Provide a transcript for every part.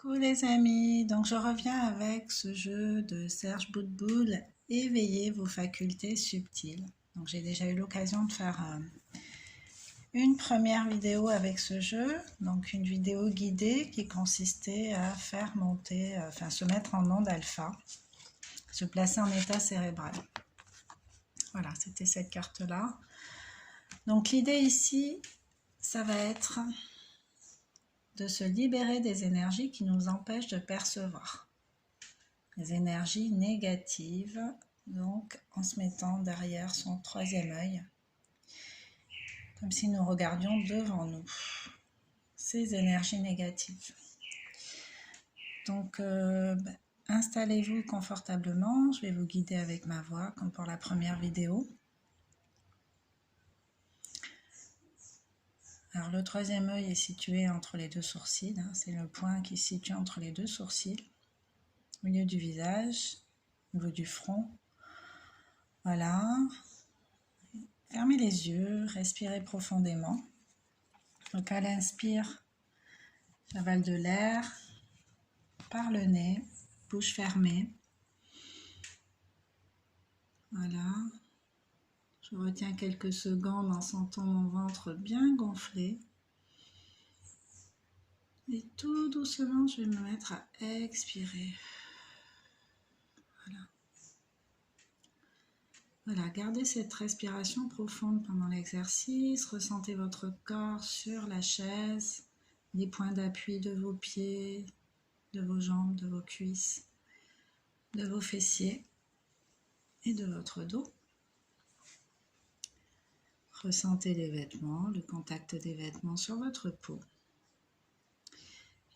Coucou les amis, donc je reviens avec ce jeu de Serge Boutboul, éveillez vos facultés subtiles. Donc j'ai déjà eu l'occasion de faire une première vidéo avec ce jeu, donc une vidéo guidée qui consistait à faire monter, se mettre en onde alpha, se placer en état cérébral. Voilà, c'était cette carte-là. Donc l'idée ici, ça va être de se libérer des énergies qui nous empêchent de percevoir. Les énergies négatives, donc en se mettant derrière son troisième œil, comme si nous regardions devant nous ces énergies négatives. Donc, installez-vous confortablement, je vais vous guider avec ma voix, comme pour la première vidéo. Alors, le troisième œil est situé entre les deux sourcils, c'est le point qui se situe entre les deux sourcils, au milieu du visage, au niveau du front. Voilà. Fermez les yeux, respirez profondément. Donc à l'inspire, j'avale de l'air par le nez, bouche fermée. Voilà. Je retiens quelques secondes en sentant mon ventre bien gonflé. Et tout doucement, je vais me mettre à expirer. Voilà. Voilà, gardez cette respiration profonde pendant l'exercice. Ressentez votre corps sur la chaise, les points d'appui de vos pieds, de vos jambes, de vos cuisses, de vos fessiers et de votre dos. Ressentez les vêtements, le contact des vêtements sur votre peau.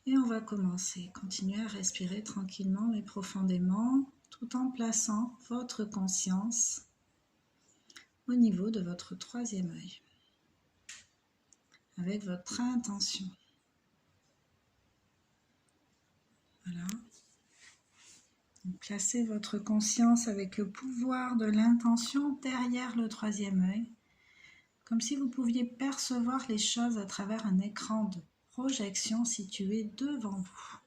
Et on va commencer. Continuez à respirer tranquillement mais profondément, tout en plaçant votre conscience au niveau de votre troisième œil, avec votre intention. Voilà. Donc, placez votre conscience avec le pouvoir de l'intention derrière le troisième œil, comme si vous pouviez percevoir les choses à travers un écran de projection situé devant vous.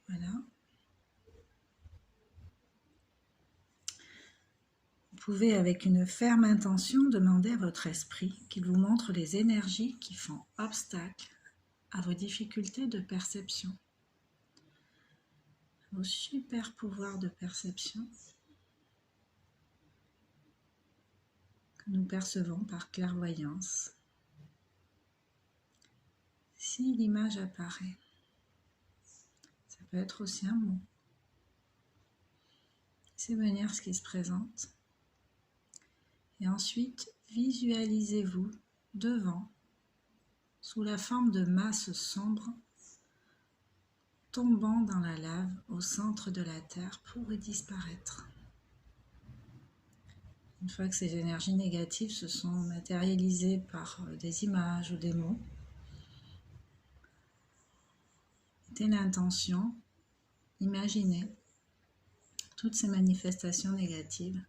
Voilà. Vous pouvez, avec une ferme intention, demander à votre esprit qu'il vous montre les énergies qui font obstacle à vos difficultés de perception, vos super pouvoirs de perception que nous percevons par clairvoyance. Si l'image apparaît, ça peut être aussi un mot. C'est venir ce qui se présente. Et ensuite, visualisez-vous devant, sous la forme de masses sombres, tombant dans la lave au centre de la Terre pour y disparaître. Une fois que ces énergies négatives se sont matérialisées par des images ou des mots, mettez l'intention, imaginez toutes ces manifestations négatives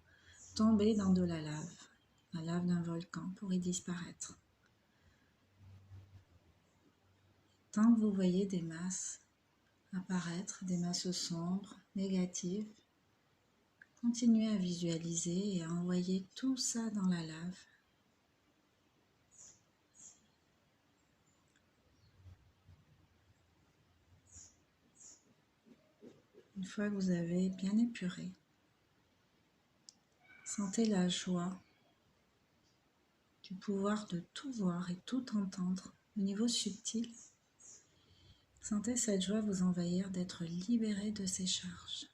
tomber dans de la lave d'un volcan pour y disparaître. Tant que vous voyez des masses apparaître, des masses sombres, négatives, continuez à visualiser et à envoyer tout ça dans la lave. Une fois que vous avez bien épuré, sentez la joie du pouvoir de tout voir et tout entendre au niveau subtil. Sentez cette joie vous envahir d'être libéré de ces charges.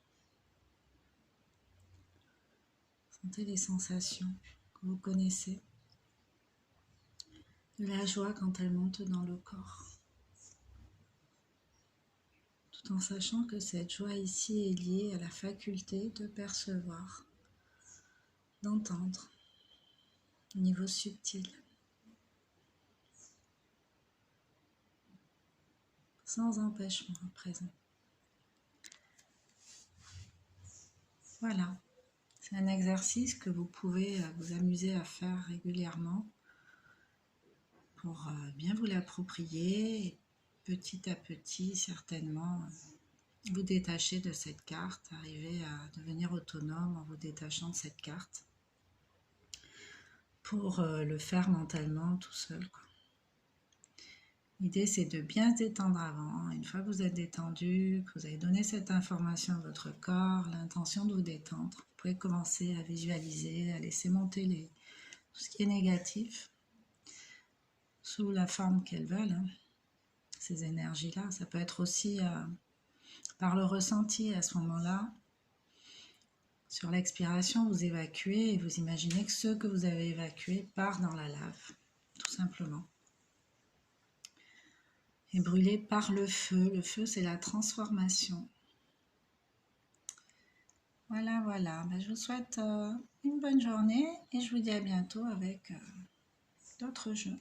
Sentez les sensations que vous connaissez, de la joie quand elle monte dans le corps. Tout en sachant que cette joie ici est liée à la faculté de percevoir, d'entendre, au niveau subtil, sans empêchement à présent. Voilà, c'est un exercice que vous pouvez vous amuser à faire régulièrement pour bien vous l'approprier petit à petit, certainement, vous détacher de cette carte, arriver à devenir autonome en vous détachant de cette carte pour le faire mentalement tout seul, quoi. L'idée, c'est de bien se détendre avant. Une fois que vous êtes détendu, que vous avez donné cette information à votre corps, l'intention de vous détendre, vous pouvez commencer à visualiser, à laisser monter tout ce qui est négatif sous la forme qu'elles veulent, hein. Ces énergies-là, ça peut être aussi par le ressenti à ce moment-là. Sur l'expiration, vous évacuez et vous imaginez que ce que vous avez évacué part dans la lave, tout simplement. Et brûlé par le feu. Le feu, c'est la transformation. Voilà, voilà. Ben, je vous souhaite une bonne journée et je vous dis à bientôt avec d'autres jeux.